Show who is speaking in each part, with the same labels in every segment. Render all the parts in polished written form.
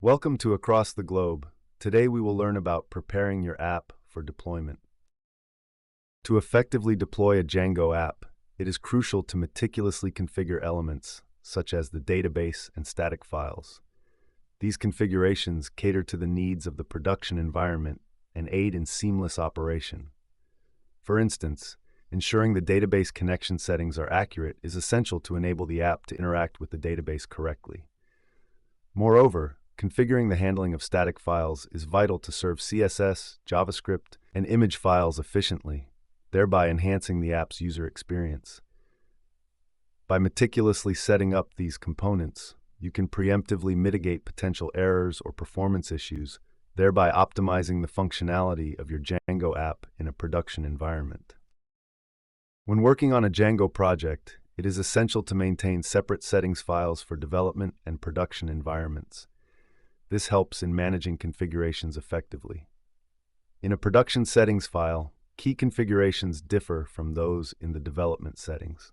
Speaker 1: Welcome to Across the Globe. Today we will learn about preparing your app for deployment. To effectively deploy a Django app, it is crucial to meticulously configure elements, such as the database and static files. These configurations cater to the needs of the production environment and aid in seamless operation. For instance, ensuring the database connection settings are accurate is essential to enable the app to interact with the database correctly. Moreover, configuring the handling of static files is vital to serve CSS, JavaScript, and image files efficiently, thereby enhancing the app's user experience. By meticulously setting up these components, you can preemptively mitigate potential errors or performance issues, thereby optimizing the functionality of your Django app in a production environment. When working on a Django project, it is essential to maintain separate settings files for development and production environments. This helps in managing configurations effectively. In a production settings file, key configurations differ from those in the development settings.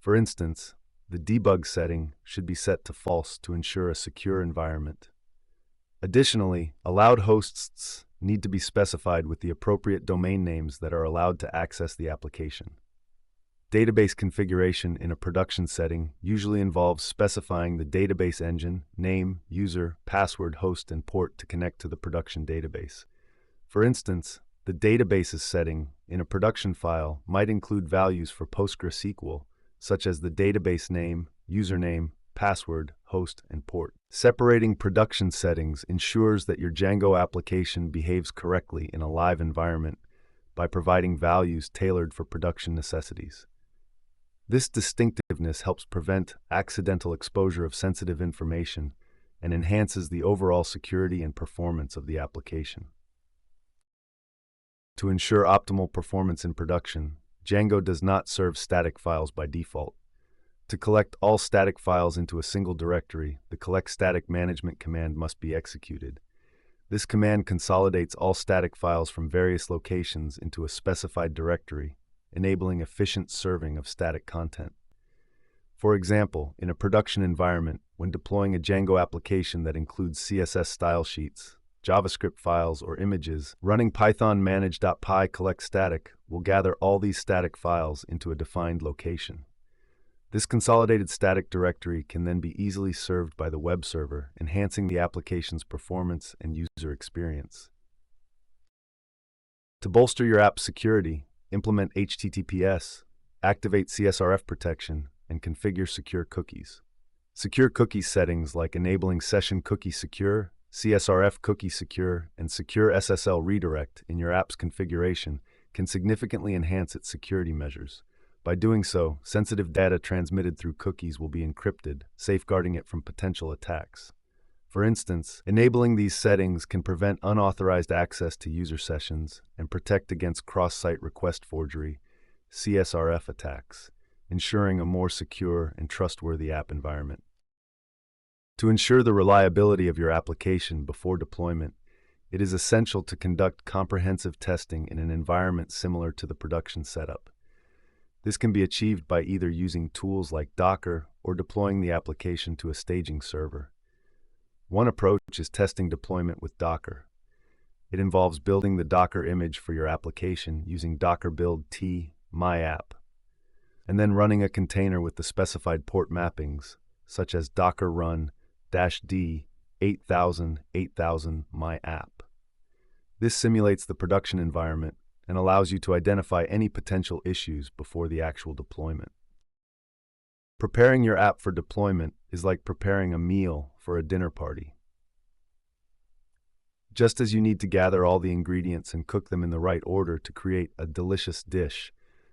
Speaker 1: For instance, the debug setting should be set to false to ensure a secure environment. Additionally, allowed hosts need to be specified with the appropriate domain names that are allowed to access the application. Database configuration in a production setting usually involves specifying the database engine, name, user, password, host, and port to connect to the production database. For instance, the databases setting in a production file might include values for PostgreSQL, such as the database name, username, password, host, and port. Separating production settings ensures that your Django application behaves correctly in a live environment by providing values tailored for production necessities. This distinctiveness helps prevent accidental exposure of sensitive information and enhances the overall security and performance of the application. To ensure optimal performance in production, Django does not serve static files by default. To collect all static files into a single directory, the collectstatic management command must be executed. This command consolidates all static files from various locations into a specified directory, enabling efficient serving of static content. For example, in a production environment, when deploying a Django application that includes CSS style sheets, JavaScript files, or images, running Python manage.py collectstatic will gather all these static files into a defined location. This consolidated static directory can then be easily served by the web server, enhancing the application's performance and user experience. To bolster your app's security, implement HTTPS, activate CSRF protection, and configure secure cookies. Secure cookie settings like enabling Session Cookie Secure, CSRF Cookie Secure, and Secure SSL Redirect in your app's configuration can significantly enhance its security measures. By doing so, sensitive data transmitted through cookies will be encrypted, safeguarding it from potential attacks. For instance, enabling these settings can prevent unauthorized access to user sessions and protect against cross-site request forgery, CSRF attacks, ensuring a more secure and trustworthy app environment. To ensure the reliability of your application before deployment, it is essential to conduct comprehensive testing in an environment similar to the production setup. This can be achieved by either using tools like Docker or deploying the application to a staging server. One approach is testing deployment with Docker. It involves building the Docker image for your application using docker build t myapp, and then running a container with the specified port mappings, such as docker run -d 8000 myapp. This simulates the production environment and allows you to identify any potential issues before the actual deployment. Preparing your app for deployment is like preparing a meal for a dinner party. Just as you need to gather all the ingredients and cook them in the right order to create a delicious dish,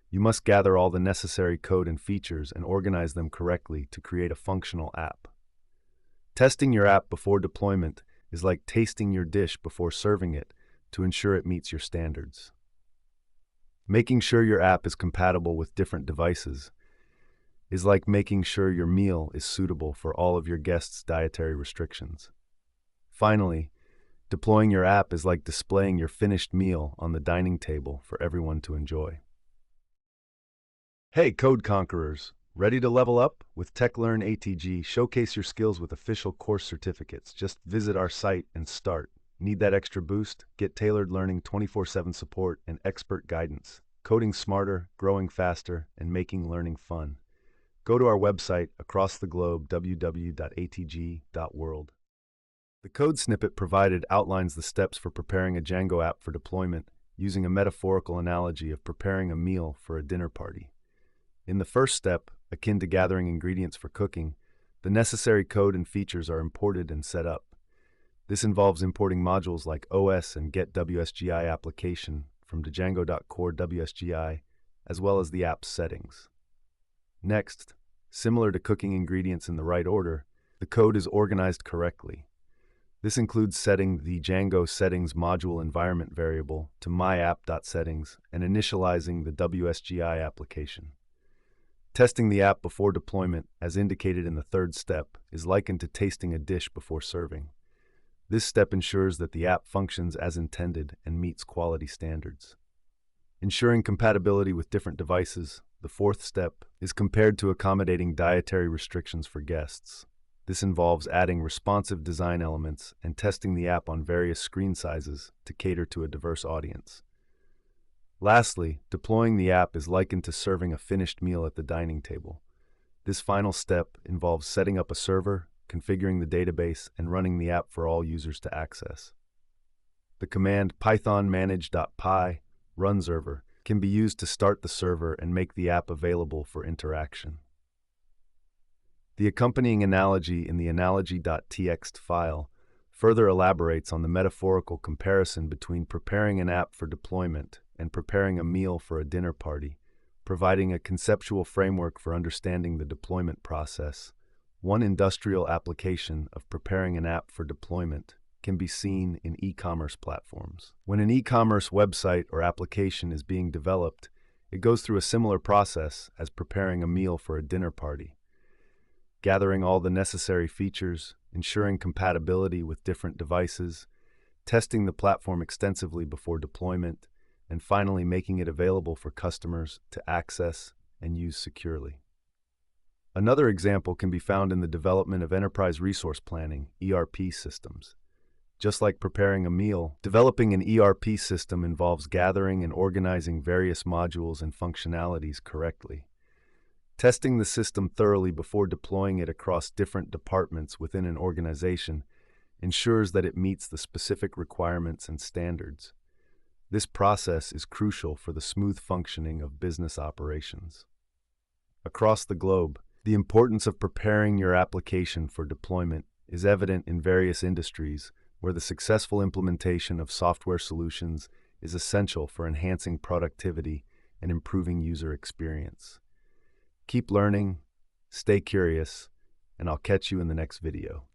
Speaker 1: you must gather all the necessary code and features and organize them correctly to create a functional app. Testing your app before deployment is like tasting your dish before serving it to ensure it meets your standards. Making sure your app is compatible with different devices is like making sure your meal is suitable for all of your guests' dietary restrictions. Finally, deploying your app is like displaying your finished meal on the dining table for everyone to enjoy. Hey, Code Conquerors! Ready to level up? With TechLearn ATG, showcase your skills with official course certificates. Just visit our site and start. Need that extra boost? Get tailored learning, 24/7 support, and expert guidance. Coding smarter, growing faster, and making learning fun. Go to our website across the globe, www.atg.world. The code snippet provided outlines the steps for preparing a Django app for deployment, using a metaphorical analogy of preparing a meal for a dinner party. In the first step, akin to gathering ingredients for cooking, the necessary code and features are imported and set up. This involves importing modules like OS and get.wsgi application from Django.core WSGI, as well as the app's settings. Next, similar to cooking ingredients in the right order, the code is organized correctly. This includes setting the Django settings module environment variable to myapp.settings and initializing the WSGI application. Testing the app before deployment, as indicated in the third step, is likened to tasting a dish before serving. This step ensures that the app functions as intended and meets quality standards. Ensuring compatibility with different devices, the fourth step, is compared to accommodating dietary restrictions for guests. This involves adding responsive design elements and testing the app on various screen sizes to cater to a diverse audience. Lastly, deploying the app is likened to serving a finished meal at the dining table. This final step involves setting up a server, configuring the database, and running the app for all users to access. The command python manage.py run server can be used to start the server and make the app available for interaction. The accompanying analogy in the analogy.txt file further elaborates on the metaphorical comparison between preparing an app for deployment and preparing a meal for a dinner party, providing a conceptual framework for understanding the deployment process. One industrial application of preparing an app for deployment can be seen in e-commerce platforms. When an e-commerce website or application is being developed, it goes through a similar process as preparing a meal for a dinner party. Gathering all the necessary features, ensuring compatibility with different devices, testing the platform extensively before deployment, and finally making it available for customers to access and use securely. Another example can be found in the development of enterprise resource planning, ERP systems. Just like preparing a meal, developing an ERP system involves gathering and organizing various modules and functionalities correctly. Testing the system thoroughly before deploying it across different departments within an organization ensures that it meets the specific requirements and standards. This process is crucial for the smooth functioning of business operations. Across the globe, the importance of preparing your application for deployment is evident in various industries where the successful implementation of software solutions is essential for enhancing productivity and improving user experience. Keep learning, stay curious, and I'll catch you in the next video.